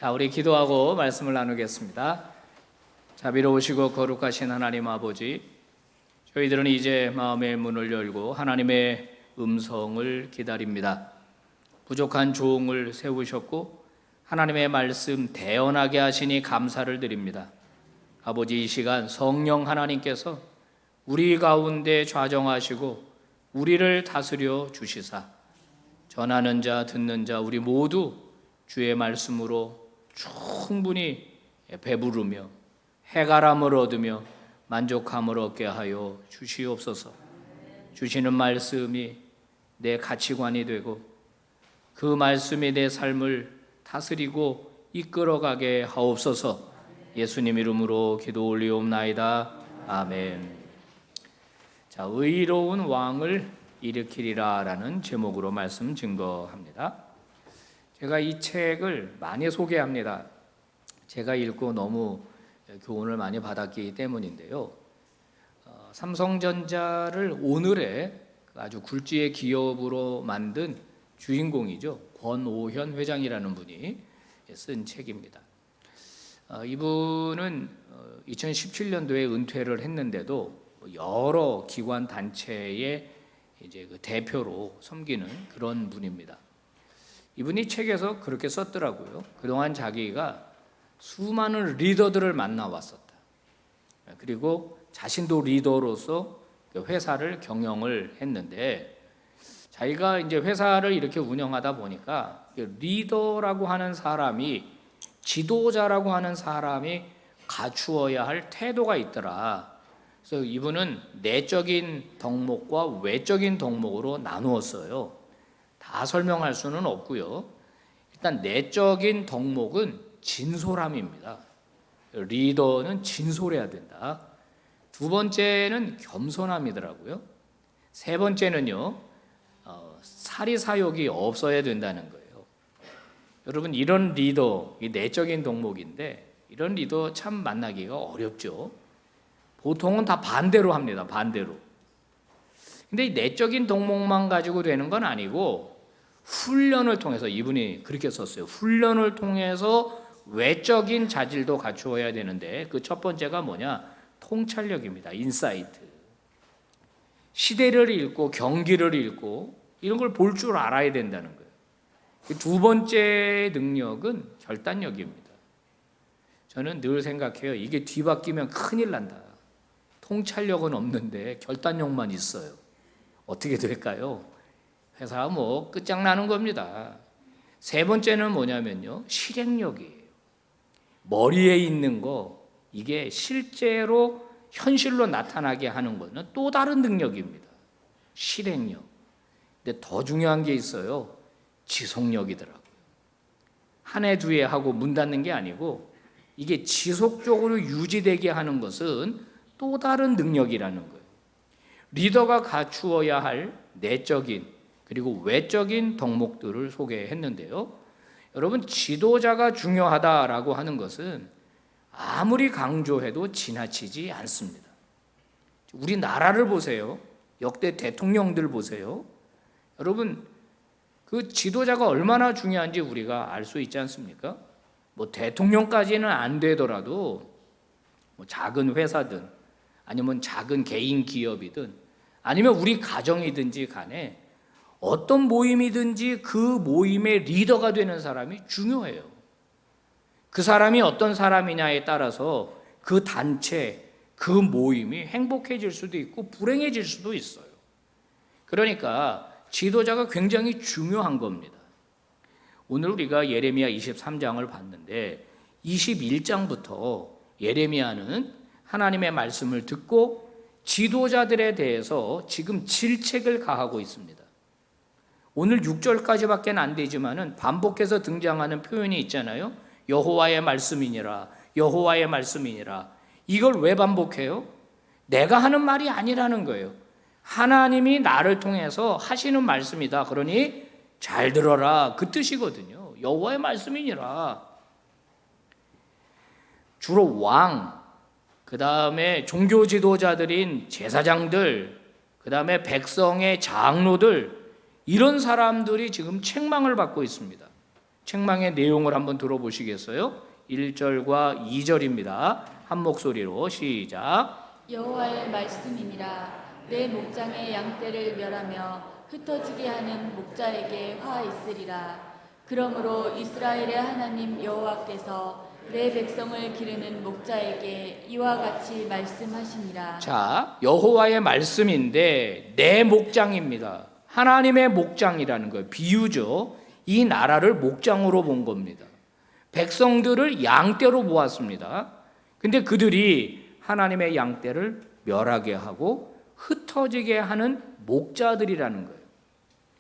자, 우리 기도하고 말씀을 나누겠습니다. 자비로우시고 거룩하신 하나님 아버지, 저희들은 이제 마음의 문을 열고 하나님의 음성을 기다립니다. 부족한 종을 세우셨고 하나님의 말씀 대언하게 하시니 감사를 드립니다. 아버지, 이 시간 성령 하나님께서 우리 가운데 좌정하시고 우리를 다스려 주시사 전하는 자 듣는 자 우리 모두 주의 말씀으로 충분히 배부르며 해가람을 얻으며 만족함을 얻게 하여 주시옵소서. 주시는 말씀이 내 가치관이 되고 그 말씀이 내 삶을 다스리고 이끌어가게 하옵소서. 예수님 이름으로 기도 올리옵나이다. 아멘. 자, 의로운 왕을 일으키리라 라는 제목으로 말씀 증거합니다. 제가 이 책을 많이 소개합니다. 제가 읽고 너무 교훈을 많이 받았기 때문인데요. 삼성전자를 오늘의 아주 굴지의 기업으로 만든 주인공이죠. 권오현 회장이라는 분이 쓴 책입니다. 이분은 2017년도에 은퇴를 했는데도 여러 기관 단체의 이제 그 대표로 섬기는 그런 분입니다. 이분이 책에서 그렇게 썼더라고요. 그동안 자기가 수많은 리더들을 만나왔었다. 그리고 자신도 리더로서 회사를 경영을 했는데, 자기가 이제 회사를 이렇게 운영하다 보니까 리더라고 하는 사람이, 지도자라고 하는 사람이 갖추어야 할 태도가 있더라. 그래서 이분은 내적인 덕목과 외적인 덕목으로 나누었어요. 다 설명할 수는 없고요. 일단 내적인 덕목은 진솔함입니다. 리더는 진솔해야 된다. 두 번째는 겸손함이더라고요. 세 번째는요, 사리사욕이 없어야 된다는 거예요. 여러분, 이런 리더, 이 내적인 덕목인데 이런 리더 참 만나기가 어렵죠. 보통은 다 반대로 합니다. 반대로. 근데 이 내적인 덕목만 가지고 되는 건 아니고 훈련을 통해서, 이분이 그렇게 썼어요. 훈련을 통해서 외적인 자질도 갖추어야 되는데 그 첫 번째가 뭐냐? 통찰력입니다. 인사이트. 시대를 읽고 경기를 읽고 이런 걸 볼 줄 알아야 된다는 거예요. 두 번째 능력은 결단력입니다. 저는 늘 생각해요. 이게 뒤바뀌면 큰일 난다. 통찰력은 없는데 결단력만 있어요. 어떻게 될까요? 회사가 끝장나는 겁니다. 세 번째는 뭐냐면요, 실행력이에요. 머리에 있는 거, 이게 실제로 현실로 나타나게 하는 거는 또 다른 능력입니다. 실행력. 근데 더 중요한 게 있어요. 지속력이더라고요. 한 해, 두 해 하고 문 닫는 게 아니고 이게 지속적으로 유지되게 하는 것은 또 다른 능력이라는 거예요. 리더가 갖추어야 할 내적인 그리고 외적인 덕목들을 소개했는데요. 여러분, 지도자가 중요하다라고 하는 것은 아무리 강조해도 지나치지 않습니다. 우리나라를 보세요. 역대 대통령들 보세요. 여러분, 그 지도자가 얼마나 중요한지 우리가 알 수 있지 않습니까? 대통령까지는 안 되더라도 작은 회사든 아니면 작은 개인 기업이든 아니면 우리 가정이든지 간에 어떤 모임이든지 그 모임의 리더가 되는 사람이 중요해요. 그 사람이 어떤 사람이냐에 따라서 그 단체, 그 모임이 행복해질 수도 있고 불행해질 수도 있어요. 그러니까 지도자가 굉장히 중요한 겁니다. 오늘 우리가 예레미야 23장을 봤는데 21장부터 예레미야는 하나님의 말씀을 듣고 지도자들에 대해서 지금 질책을 가하고 있습니다. 오늘 6절까지밖에 안 되지만은 반복해서 등장하는 표현이 있잖아요. 여호와의 말씀이니라, 여호와의 말씀이니라. 이걸 왜 반복해요? 내가 하는 말이 아니라는 거예요. 하나님이 나를 통해서 하시는 말씀이다. 그러니 잘 들어라, 그 뜻이거든요. 여호와의 말씀이니라. 주로 왕, 그 다음에 종교 지도자들인 제사장들, 그 다음에 백성의 장로들, 이런 사람들이 지금 책망을 받고 있습니다. 책망의 내용을 한번 들어보시겠어요? 1절과 2절입니다. 한 목소리로 시작. 여호와의 말씀이니라. 내 목장의 양떼를 멸하며 흩어지게 하는 목자에게 화 있으리라. 그러므로 이스라엘의 하나님 여호와께서 내 백성을 기르는 목자에게 이와 같이 말씀하시니라. 자, 여호와의 말씀인데 내 목장입니다. 하나님의 목장이라는 거예요. 비유죠. 이 나라를 목장으로 본 겁니다. 백성들을 양떼로 보았습니다. 근데 그들이 하나님의 양떼를 멸하게 하고 흩어지게 하는 목자들이라는 거예요.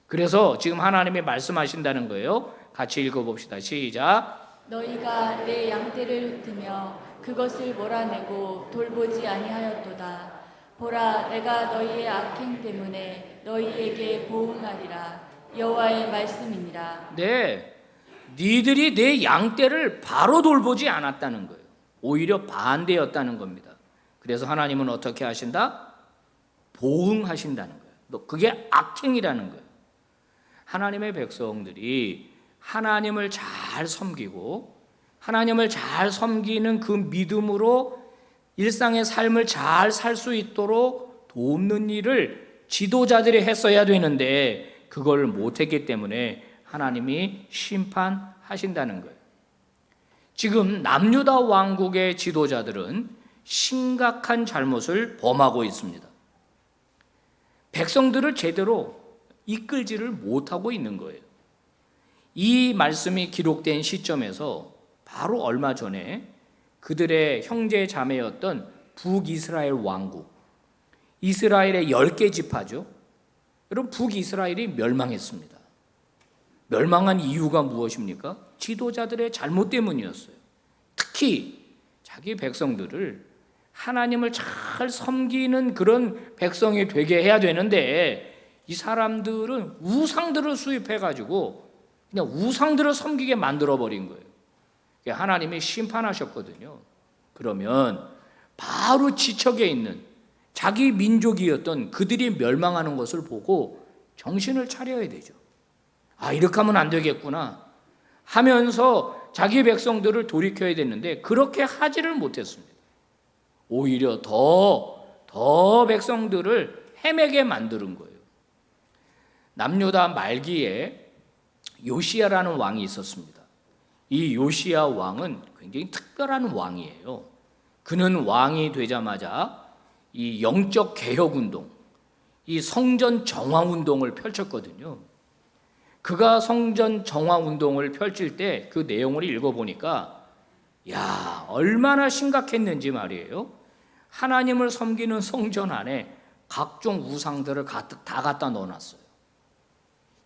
그래서 지금 하나님이 말씀하신다는 거예요. 같이 읽어봅시다. 시작. 너희가 내 양떼를 흩으며 그것을 몰아내고 돌보지 아니하였도다. 보라, 내가 너희의 악행 때문에 너희에게 보응하리라. 여호와의 말씀이니라. 네, 니들이 내 양떼를 바로 돌보지 않았다는 거예요. 오히려 반대였다는 겁니다. 그래서 하나님은 어떻게 하신다? 보응하신다는 거예요. 그게 악행이라는 거예요. 하나님의 백성들이 하나님을 잘 섬기고 하나님을 잘 섬기는 그 믿음으로 일상의 삶을 잘 살 수 있도록 돕는 일을 지도자들이 했어야 되는데 그걸 못했기 때문에 하나님이 심판하신다는 거예요. 지금 남유다 왕국의 지도자들은 심각한 잘못을 범하고 있습니다. 백성들을 제대로 이끌지를 못하고 있는 거예요. 이 말씀이 기록된 시점에서 바로 얼마 전에 그들의 형제 자매였던 북이스라엘 왕국, 이스라엘의 10개 지파죠. 여러분, 북이스라엘이 멸망했습니다. 멸망한 이유가 무엇입니까? 지도자들의 잘못 때문이었어요. 특히 자기 백성들을 하나님을 잘 섬기는 그런 백성이 되게 해야 되는데 이 사람들은 우상들을 수입해가지고 그냥 우상들을 섬기게 만들어버린 거예요. 하나님이 심판하셨거든요. 그러면 바로 지척에 있는 자기 민족이었던 그들이 멸망하는 것을 보고 정신을 차려야 되죠. 아, 이렇게 하면 안 되겠구나 하면서 자기 백성들을 돌이켜야 되는데 그렇게 하지를 못했습니다. 오히려 더 백성들을 헤매게 만드는 거예요. 남유다 말기에 요시야라는 왕이 있었습니다. 이 요시야 왕은 굉장히 특별한 왕이에요. 그는 왕이 되자마자 이 영적 개혁 운동, 이 성전 정화 운동을 펼쳤거든요. 그가 성전 정화 운동을 펼칠 때 그 내용을 읽어보니까 야, 얼마나 심각했는지 말이에요. 하나님을 섬기는 성전 안에 각종 우상들을 가득 다 갖다 넣어놨어요.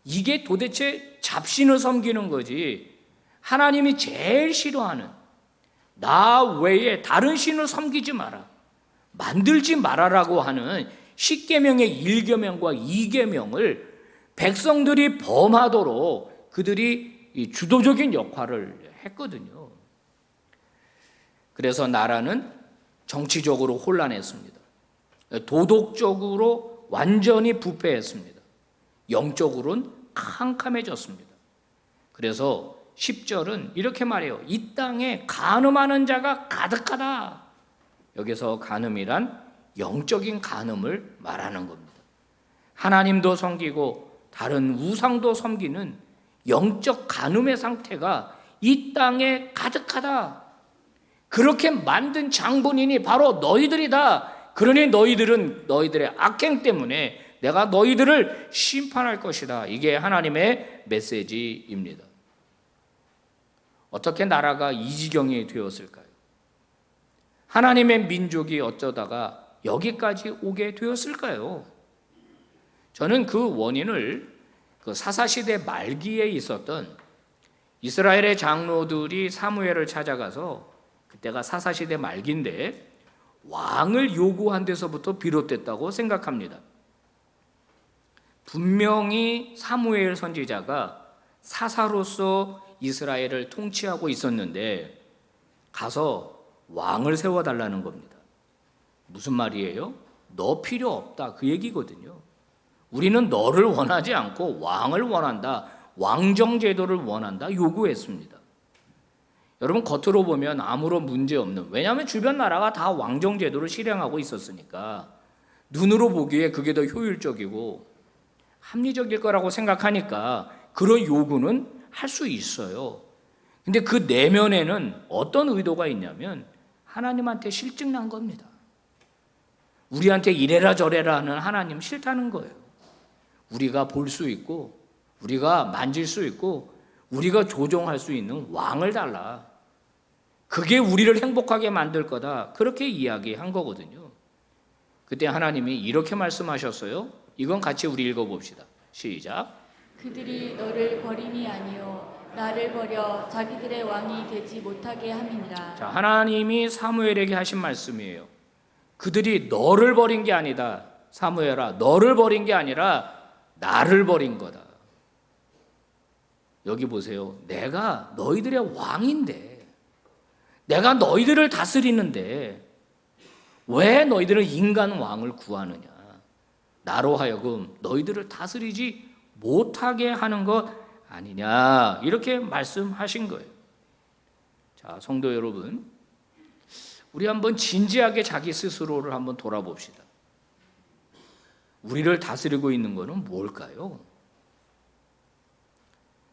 이게 도대체 잡신을 섬기는 거지 하나님이 제일 싫어하는 나 외에 다른 신을 섬기지 마라, 만들지 말아라고 하는 10계명의 1계명과 2계명을 백성들이 범하도록 그들이 이 주도적인 역할을 했거든요. 그래서 나라는 정치적으로 혼란했습니다. 도덕적으로 완전히 부패했습니다. 영적으로는 캄캄해졌습니다. 그래서 10절은 이렇게 말해요. 이 땅에 간음하는 자가 가득하다. 여기서 간음이란 영적인 간음을 말하는 겁니다. 하나님도 섬기고 다른 우상도 섬기는 영적 간음의 상태가 이 땅에 가득하다. 그렇게 만든 장본인이 바로 너희들이다. 그러니 너희들은 너희들의 악행 때문에 내가 너희들을 심판할 것이다. 이게 하나님의 메시지입니다. 어떻게 나라가 이 지경이 되었을까요? 하나님의 민족이 어쩌다가 여기까지 오게 되었을까요? 저는 그 원인을 그 사사시대 말기에 있었던 이스라엘의 장로들이 사무엘을 찾아가서, 그때가 사사시대 말기인데 왕을 요구한 데서부터 비롯됐다고 생각합니다. 분명히 사무엘 선지자가 사사로서 이스라엘을 통치하고 있었는데 가서 왕을 세워달라는 겁니다. 무슨 말이에요? 너 필요 없다, 그 얘기거든요. 우리는 너를 원하지 않고 왕을 원한다. 왕정 제도를 원한다 요구했습니다. 여러분 겉으로 보면 아무런 문제 없는, 왜냐하면 주변 나라가 다 왕정 제도를 실행하고 있었으니까 눈으로 보기에 그게 더 효율적이고 합리적일 거라고 생각하니까 그런 요구는 할 수 있어요. 근데 그 내면에는 어떤 의도가 있냐면 하나님한테 실증난 겁니다. 우리한테 이래라 저래라 하는 하나님 싫다는 거예요. 우리가 볼 수 있고 우리가 만질 수 있고 우리가 조종할 수 있는 왕을 달라. 그게 우리를 행복하게 만들 거다. 그렇게 이야기한 거거든요. 그때 하나님이 이렇게 말씀하셨어요. 이건 같이 우리 읽어봅시다. 시작. 그들이 너를 버림이 아니요 나를 버려 자기들의 왕이 되지 못하게 함이니라. 자, 하나님이 사무엘에게 하신 말씀이에요. 그들이 너를 버린 게 아니다. 사무엘아, 너를 버린 게 아니라 나를 버린 거다. 여기 보세요. 내가 너희들의 왕인데, 내가 너희들을 다스리는데 왜 너희들은 인간 왕을 구하느냐? 나로 하여금 너희들을 다스리지 못하게 하는 것 아니냐? 이렇게 말씀하신 거예요. 자, 성도 여러분, 우리 한번 진지하게 자기 스스로를 한번 돌아봅시다. 우리를 다스리고 있는 것은 뭘까요?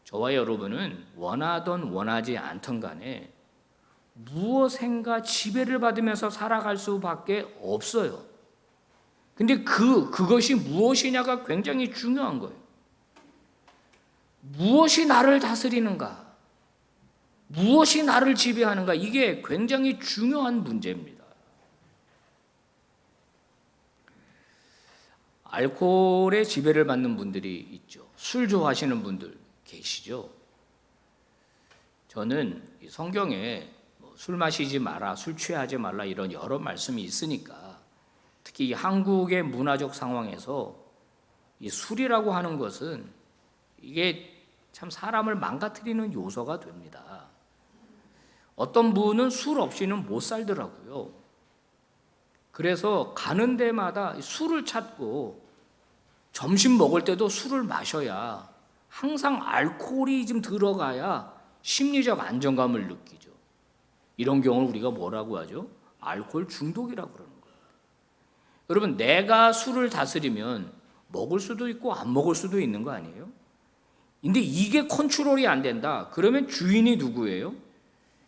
저와 여러분은 원하던 원하지 않던 간에 무엇인가 지배를 받으면서 살아갈 수밖에 없어요. 근데 그것이 무엇이냐가 굉장히 중요한 거예요. 무엇이 나를 다스리는가? 무엇이 나를 지배하는가? 이게 굉장히 중요한 문제입니다. 알코올의 지배를 받는 분들이 있죠. 술 좋아하시는 분들 계시죠. 저는 성경에 술 마시지 마라, 술 취하지 말라 이런 여러 말씀이 있으니까 특히 이 한국의 문화적 상황에서 이 술이라고 하는 것은 이게 참 사람을 망가뜨리는 요소가 됩니다. 어떤 분은 술 없이는 못 살더라고요. 그래서 가는 데마다 술을 찾고 점심 먹을 때도 술을 마셔야 항상 알코올이 좀 들어가야 심리적 안정감을 느끼죠. 이런 경우를 우리가 뭐라고 하죠? 알코올 중독이라고 그러는 거예요. 여러분, 내가 술을 다스리면 먹을 수도 있고 안 먹을 수도 있는 거 아니에요? 근데 이게 컨트롤이 안 된다. 그러면 주인이 누구예요?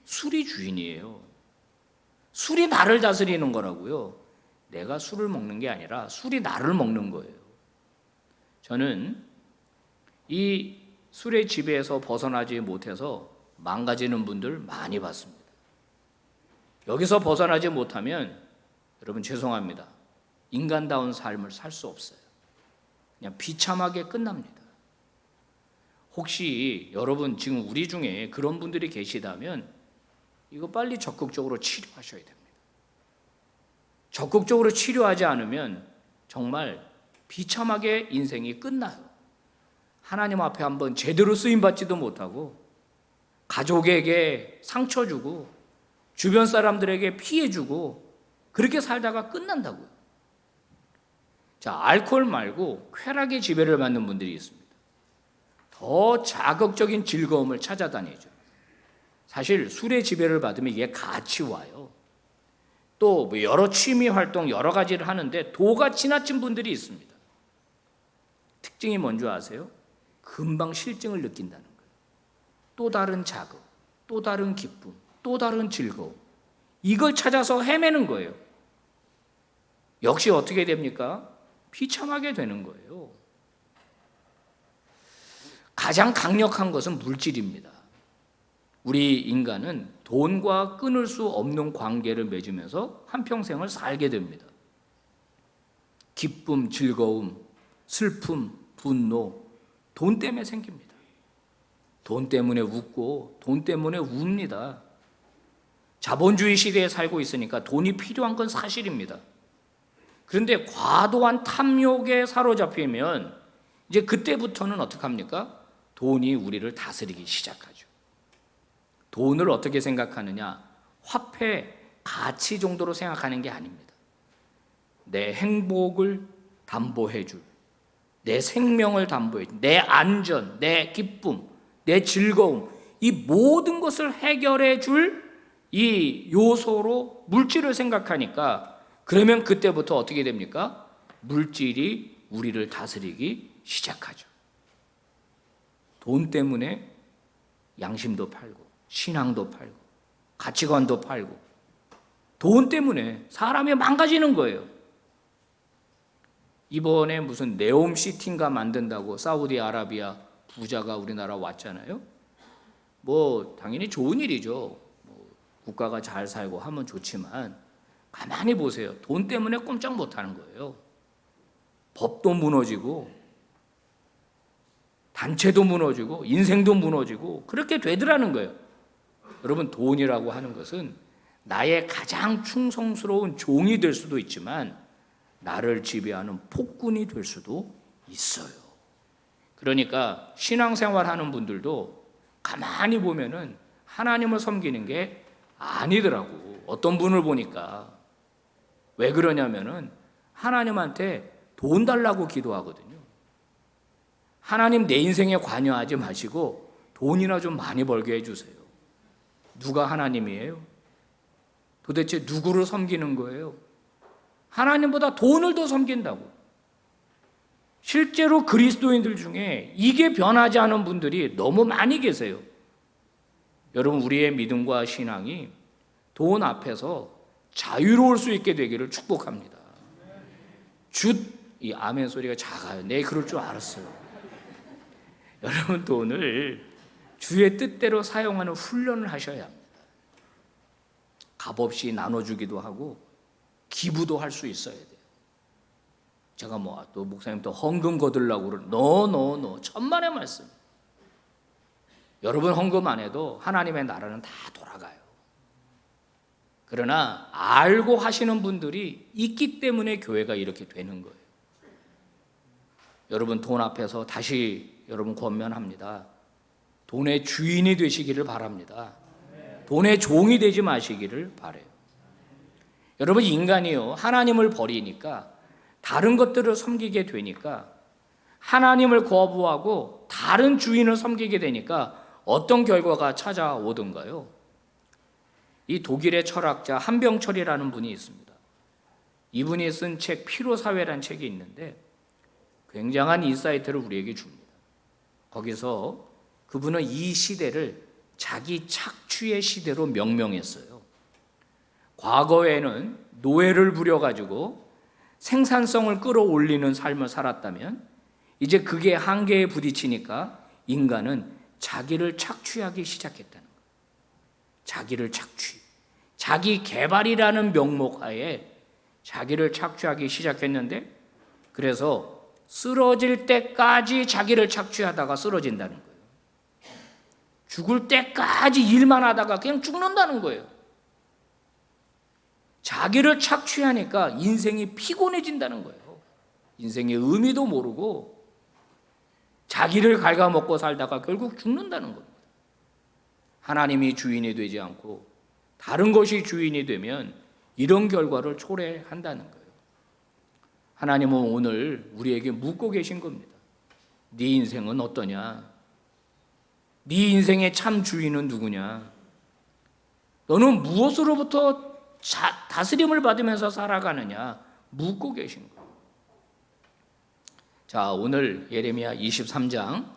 술이 주인이에요. 술이 나를 다스리는 거라고요. 내가 술을 먹는 게 아니라 술이 나를 먹는 거예요. 저는 이 술의 지배에서 벗어나지 못해서 망가지는 분들 많이 봤습니다. 여기서 벗어나지 못하면 여러분 죄송합니다. 인간다운 삶을 살 수 없어요. 그냥 비참하게 끝납니다. 혹시 여러분 지금 우리 중에 그런 분들이 계시다면 이거 빨리 적극적으로 치료하셔야 됩니다. 적극적으로 치료하지 않으면 정말 비참하게 인생이 끝나요. 하나님 앞에 한번 제대로 쓰임받지도 못하고 가족에게 상처 주고 주변 사람들에게 피해 주고 그렇게 살다가 끝난다고요. 자, 알코올 말고 쾌락의 지배를 받는 분들이 있습니다. 더 자극적인 즐거움을 찾아다니죠. 사실 술의 지배를 받으면 이게 같이 와요. 또 여러 취미 활동 여러 가지를 하는데 도가 지나친 분들이 있습니다. 특징이 뭔지 아세요? 금방 실증을 느낀다는 거예요. 또 다른 자극, 또 다른 기쁨, 또 다른 즐거움. 이걸 찾아서 헤매는 거예요. 역시 어떻게 됩니까? 비참하게 되는 거예요. 가장 강력한 것은 물질입니다. 우리 인간은 돈과 끊을 수 없는 관계를 맺으면서 한평생을 살게 됩니다. 기쁨, 즐거움, 슬픔, 분노, 돈 때문에 생깁니다. 돈 때문에 웃고 돈 때문에 웁니다. 자본주의 시대에 살고 있으니까 돈이 필요한 건 사실입니다. 그런데 과도한 탐욕에 사로잡히면 이제 그때부터는 어떻게 합니까? 돈이 우리를 다스리기 시작하죠. 돈을 어떻게 생각하느냐? 화폐, 가치 정도로 생각하는 게 아닙니다. 내 행복을 담보해 줄, 내 생명을 담보해, 내 안전, 내 기쁨, 내 즐거움, 이 모든 것을 해결해 줄 이 요소로 물질을 생각하니까, 그러면 그때부터 어떻게 됩니까? 물질이 우리를 다스리기 시작하죠. 돈 때문에 양심도 팔고 신앙도 팔고 가치관도 팔고, 돈 때문에 사람이 망가지는 거예요. 이번에 무슨 네옴시티인가 만든다고 사우디아라비아 부자가 우리나라 왔잖아요. 뭐 당연히 좋은 일이죠. 뭐 국가가 잘 살고 하면 좋지만, 가만히 보세요. 돈 때문에 꼼짝 못하는 거예요. 법도 무너지고 단체도 무너지고 인생도 무너지고 그렇게 되더라는 거예요. 여러분, 돈이라고 하는 것은 나의 가장 충성스러운 종이 될 수도 있지만 나를 지배하는 폭군이 될 수도 있어요. 그러니까 신앙생활하는 분들도 가만히 보면은 하나님을 섬기는 게 아니더라고. 어떤 분을 보니까 왜 그러냐면은 하나님한테 돈 달라고 기도하거든요. 하나님, 내 인생에 관여하지 마시고 돈이나 좀 많이 벌게 해주세요. 누가 하나님이에요? 도대체 누구를 섬기는 거예요? 하나님보다 돈을 더 섬긴다고. 실제로 그리스도인들 중에 이게 변하지 않은 분들이 너무 많이 계세요. 여러분, 우리의 믿음과 신앙이 돈 앞에서 자유로울 수 있게 되기를 축복합니다. 이 아멘 소리가 작아요. 네, 그럴 줄 알았어요. 여러분, 돈을 주의 뜻대로 사용하는 훈련을 하셔야 합니다. 값없이 나눠주기도 하고 기부도 할 수 있어야 돼요. 제가 또 목사님 또 헌금 거들라고 그러는, 노 천만의 말씀. 여러분 헌금 안 해도 하나님의 나라는 다 돌아가요. 그러나 알고 하시는 분들이 있기 때문에 교회가 이렇게 되는 거예요. 여러분, 돈 앞에서 다시 여러분 권면합니다. 돈의 주인이 되시기를 바랍니다. 돈의 종이 되지 마시기를 바라요. 여러분, 인간이요, 하나님을 버리니까, 다른 것들을 섬기게 되니까, 하나님을 거부하고 다른 주인을 섬기게 되니까 어떤 결과가 찾아오던가요? 이 독일의 철학자 한병철이라는 분이 있습니다. 이분이 쓴 책 피로사회라는 책이 있는데 굉장한 인사이트를 우리에게 줍니다. 거기서 그분은 이 시대를 자기 착취의 시대로 명명했어요. 과거에는 노예를 부려가지고 생산성을 끌어올리는 삶을 살았다면 이제 그게 한계에 부딪히니까 인간은 자기를 착취하기 시작했다는 거예요. 자기를 착취, 자기 개발이라는 명목하에 자기를 착취하기 시작했는데, 그래서 쓰러질 때까지 자기를 착취하다가 쓰러진다는 거예요. 죽을 때까지 일만 하다가 그냥 죽는다는 거예요. 자기를 착취하니까 인생이 피곤해진다는 거예요. 인생의 의미도 모르고 자기를 갉아먹고 살다가 결국 죽는다는 겁니다. 하나님이 주인이 되지 않고 다른 것이 주인이 되면 이런 결과를 초래한다는 거예요. 하나님은 오늘 우리에게 묻고 계신 겁니다. 네 인생은 어떠냐? 네 인생의 참 주인은 누구냐? 너는 무엇으로부터 다스림을 받으면서 살아가느냐? 묻고 계신 거예요. 자, 오늘 예레미야 23장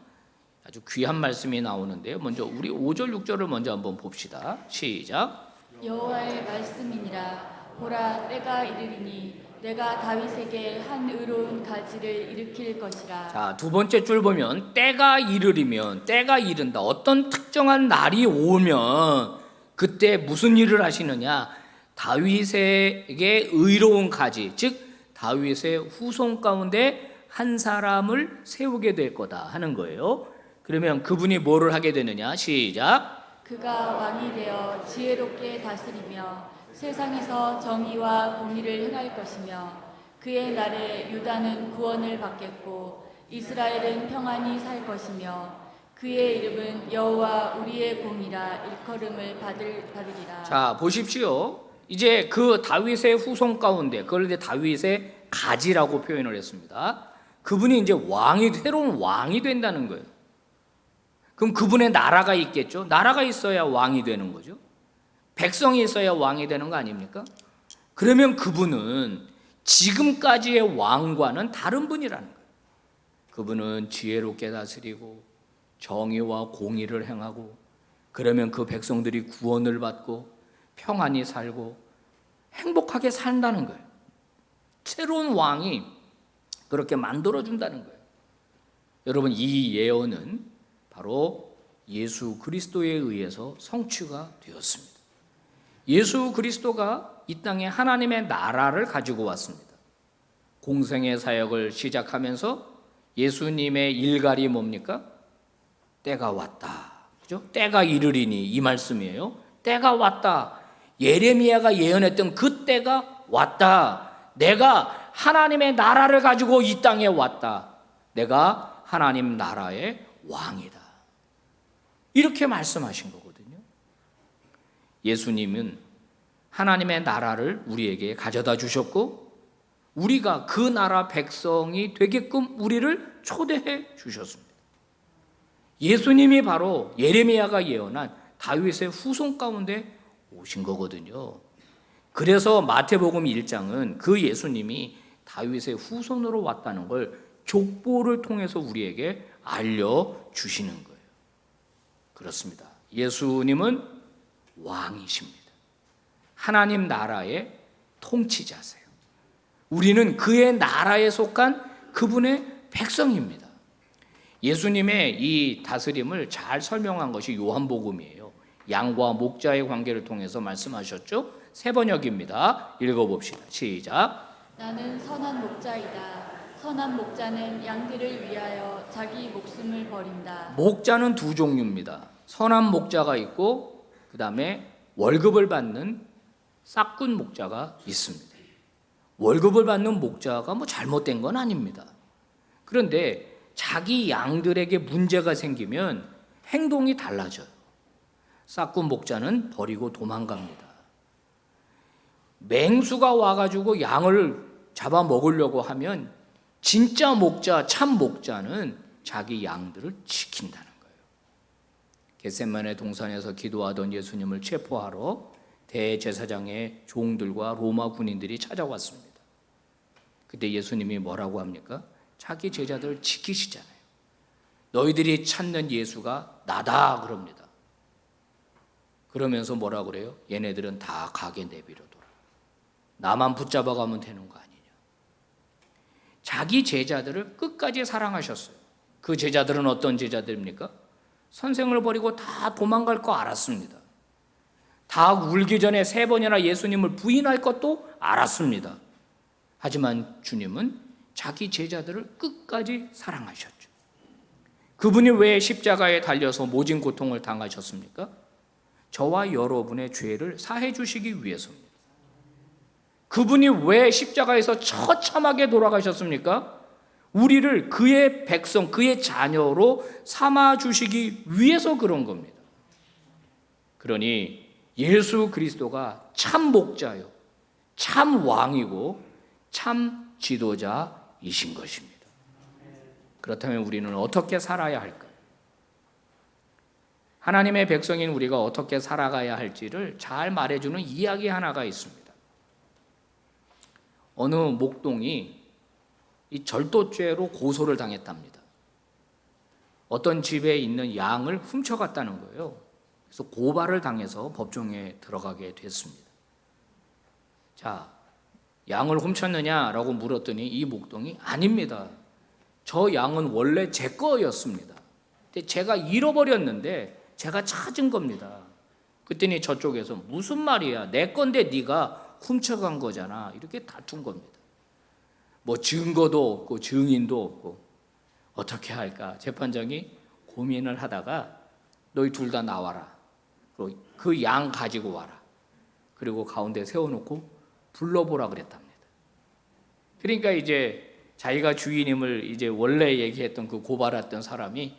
아주 귀한 말씀이 나오는데요. 먼저 우리 5절 6절을 먼저 한번 봅시다. 시작. 여호와의 말씀이니라. 보라, 때가 이르리니 내가 다윗에게 한 의로운 가지를 일으킬 것이라. 자, 두 번째 줄 보면 때가 이르리면, 때가 이른다. 어떤 특정한 날이 오면 그때 무슨 일을 하시느냐? 다윗에게 의로운 가지, 즉 다윗의 후손 가운데 한 사람을 세우게 될 거다 하는 거예요. 그러면 그분이 뭐를 하게 되느냐? 시작. 그가 왕이 되어 지혜롭게 다스리며 세상에서 정의와 공의를 행할 것이며 그의 날에 유다는 구원을 받겠고 이스라엘은 평안히 살 것이며 그의 이름은 여호와 우리의 공이라 일컬음을 받으리라. 자, 보십시오. 이제 그 다윗의 후손 가운데, 그걸 이제 다윗의 가지라고 표현을 했습니다. 그분이 이제 새로운 왕이 된다는 거예요. 그럼 그분의 나라가 있겠죠. 나라가 있어야 왕이 되는 거죠. 백성이 있어야 왕이 되는 거 아닙니까? 그러면 그분은 지금까지의 왕과는 다른 분이라는 거예요. 그분은 지혜롭게 다스리고 정의와 공의를 행하고, 그러면 그 백성들이 구원을 받고 평안히 살고 행복하게 산다는 거예요. 새로운 왕이 그렇게 만들어준다는 거예요. 여러분, 이 예언은 바로 예수 그리스도에 의해서 성취가 되었습니다. 예수 그리스도가 이 땅에 하나님의 나라를 가지고 왔습니다. 공생의 사역을 시작하면서 예수님의 일갈이 뭡니까? 때가 왔다. 그죠? 때가 이르리니, 이 말씀이에요. 때가 왔다. 예레미야가 예언했던 그 때가 왔다. 내가 하나님의 나라를 가지고 이 땅에 왔다. 내가 하나님 나라의 왕이다. 이렇게 말씀하신 거거든요. 예수님은 하나님의 나라를 우리에게 가져다 주셨고, 우리가 그 나라 백성이 되게끔 우리를 초대해 주셨습니다. 예수님이 바로 예레미야가 예언한 다윗의 후손 가운데 오신 거거든요. 그래서 마태복음 1장은 그 예수님이 다윗의 후손으로 왔다는 걸 족보를 통해서 우리에게 알려주시는 거예요. 그렇습니다. 예수님은 왕이십니다. 하나님 나라의 통치자세요. 우리는 그의 나라에 속한 그분의 백성입니다. 예수님의 이 다스림을 잘 설명한 것이 요한복음이에요. 양과 목자의 관계를 통해서 말씀하셨죠. 세 번역입니다. 읽어봅시다. 시작. 나는 선한 목자이다. 선한 목자는 양들을 위하여 자기 목숨을 버린다. 목자는 두 종류입니다. 선한 목자가 있고, 그 다음에 월급을 받는 싹군 목자가 있습니다. 월급을 받는 목자가 뭐 잘못된 건 아닙니다. 그런데 자기 양들에게 문제가 생기면 행동이 달라져요. 싹군 목자는 버리고 도망갑니다. 맹수가 와가지고 양을 잡아먹으려고 하면 진짜 목자, 참 목자는 자기 양들을 지킨다는 거예요. 겟세마네 동산에서 기도하던 예수님을 체포하러 대제사장의 종들과 로마 군인들이 찾아왔습니다. 그때 예수님이 뭐라고 합니까? 자기 제자들을 지키시잖아요. 너희들이 찾는 예수가 나다 그럽니다. 그러면서 뭐라 그래요? 얘네들은 다 가게 내비려둬라. 나만 붙잡아가면 되는 거 아니냐. 자기 제자들을 끝까지 사랑하셨어요. 그 제자들은 어떤 제자들입니까? 선생을 버리고 다 도망갈 거 알았습니다. 다 울기 전에 3번이나 예수님을 부인할 것도 알았습니다. 하지만 주님은 자기 제자들을 끝까지 사랑하셨죠. 그분이 왜 십자가에 달려서 모진 고통을 당하셨습니까? 저와 여러분의 죄를 사해 주시기 위해서입니다. 그분이 왜 십자가에서 처참하게 돌아가셨습니까? 우리를 그의 백성, 그의 자녀로 삼아 주시기 위해서 그런 겁니다. 그러니 예수 그리스도가 참 목자요, 참 왕이고 참 지도자이신 것입니다. 그렇다면 우리는 어떻게 살아야 할까요? 하나님의 백성인 우리가 어떻게 살아가야 할지를 잘 말해주는 이야기 하나가 있습니다. 어느 목동이 이 절도죄로 고소를 당했답니다. 어떤 집에 있는 양을 훔쳐갔다는 거예요. 그래서 고발을 당해서 법정에 들어가게 됐습니다. 자, 양을 훔쳤느냐라고 물었더니 이 목동이 아닙니다. 저 양은 원래 제 거였습니다. 근데 제가 잃어버렸는데 제가 찾은 겁니다. 그랬더니 저쪽에서 무슨 말이야? 내 건데 네가 훔쳐간 거잖아. 이렇게 다툰 겁니다. 뭐 증거도 없고 증인도 없고 어떻게 할까? 재판장이 고민을 하다가 너희 둘 다 나와라. 그 양 가지고 와라. 그리고 가운데 세워놓고 불러보라 그랬답니다. 그러니까 이제 자기가 주인임을 이제 원래 얘기했던 그 고발했던 사람이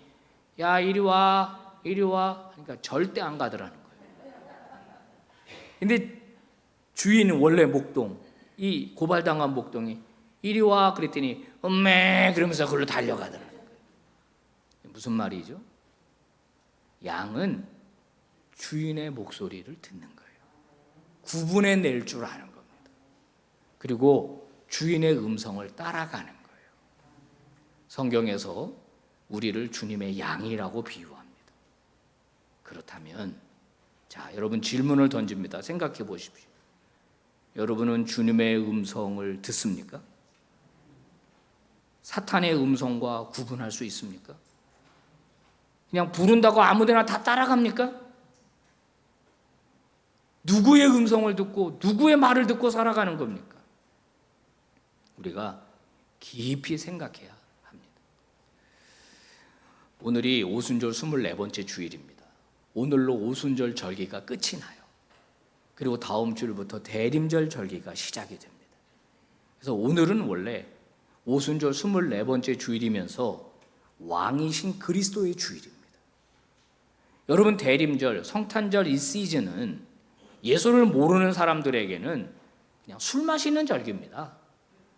야 이리 와 이리 와 그러니까 절대 안 가더라는 거예요. 근데 주인은 원래 목동 이 고발당한 목동이 이리 와 그랬더니 엄매 그러면서 그걸로 달려가더라는 거예요. 무슨 말이죠? 양은 주인의 목소리를 듣는 거예요. 구분해 낼 줄 아는 겁니다. 그리고 주인의 음성을 따라가는 거예요. 성경에서 우리를 주님의 양이라고 비유합니다. 그렇다면 자, 여러분 질문을 던집니다. 생각해 보십시오. 여러분은 주님의 음성을 듣습니까? 사탄의 음성과 구분할 수 있습니까? 그냥 부른다고 아무데나 다 따라갑니까? 누구의 음성을 듣고 누구의 말을 듣고 살아가는 겁니까? 우리가 깊이 생각해야 합니다. 오늘이 오순절 24번째 주일입니다. 오늘로 오순절 절기가 끝이 나요. 그리고 다음 주일부터 대림절 절기가 시작이 됩니다. 그래서 오늘은 원래 오순절 24번째 주일이면서 왕이신 그리스도의 주일입니다. 여러분, 대림절, 성탄절 이 시즌은 예수를 모르는 사람들에게는 그냥 술 마시는 절기입니다.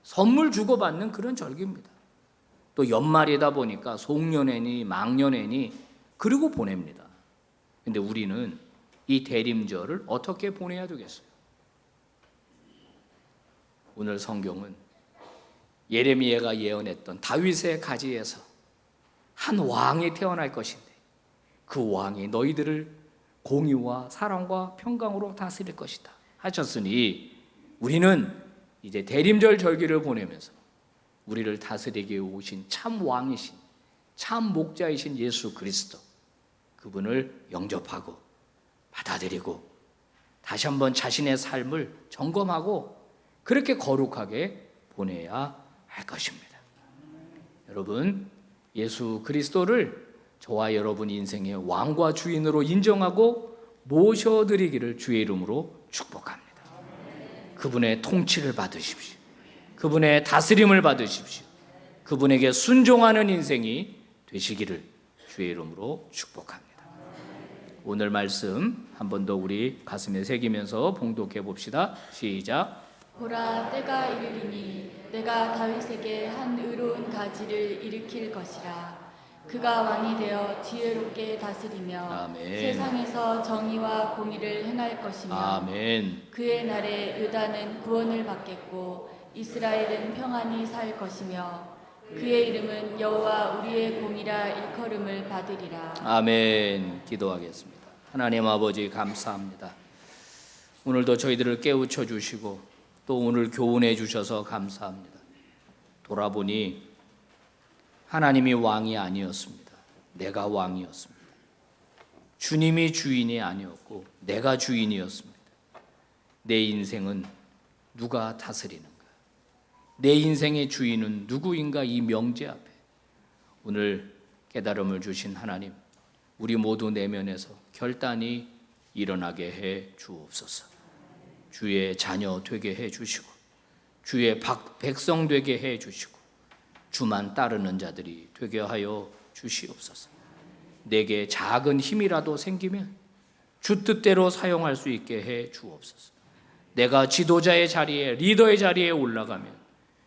선물 주고받는 그런 절기입니다. 또 연말이다 보니까 송년회니 망년회니 그리고 보냅니다. 근데 우리는 이 대림절을 어떻게 보내야 되겠어요? 오늘 성경은 예레미야가 예언했던 다윗의 가지에서 한 왕이 태어날 것인데 그 왕이 너희들을 공의와 사랑과 평강으로 다스릴 것이다 하셨으니 우리는 이제 대림절 절기를 보내면서 우리를 다스리게 오신 참 왕이신 참 목자이신 예수 그리스도 그분을 영접하고 받아들이고 다시 한번 자신의 삶을 점검하고 그렇게 거룩하게 보내야 할 것입니다. 여러분, 예수 그리스도를 저와 여러분 인생의 왕과 주인으로 인정하고 모셔드리기를 주의 이름으로 축복합니다. 그분의 통치를 받으십시오. 그분의 다스림을 받으십시오. 그분에게 순종하는 인생이 되시기를 주의 이름으로 축복합니다. 오늘 말씀 한 번 더 우리 가슴에 새기면서 봉독해 봅시다. 시작. 보라, 때가 이르리니 내가 다윗에게 한 의로운 가지를 일으킬 것이라. 그가 왕이 되어 지혜롭게 다스리며 아멘. 세상에서 정의와 공의를 행할 것이며 아멘. 그의 날에 유다는 구원을 받겠고 이스라엘은 평안히 살 것이며 그의 이름은 여호와 우리의 공이라 일컬음을 받으리라. 아멘. 기도하겠습니다. 하나님 아버지 감사합니다. 오늘도 저희들을 깨우쳐 주시고 또 오늘 교훈해 주셔서 감사합니다. 돌아보니 하나님이 왕이 아니었습니다. 내가 왕이었습니다. 주님이 주인이 아니었고 내가 주인이었습니다. 내 인생은 누가 다스리는가? 내 인생의 주인은 누구인가? 이 명제 앞에 오늘 깨달음을 주신 하나님, 우리 모두 내면에서 결단이 일어나게 해 주옵소서. 주의 자녀 되게 해 주시고 주의 백성 되게 해 주시고 주만 따르는 자들이 되게 하여 주시옵소서. 내게 작은 힘이라도 생기면 주 뜻대로 사용할 수 있게 해 주옵소서. 내가 지도자의 자리에, 리더의 자리에 올라가면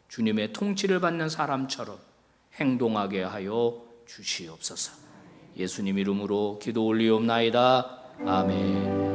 주님의 통치를 받는 사람처럼 행동하게 하여 주시옵소서. 예수님 이름으로 기도 올리옵나이다. 아멘.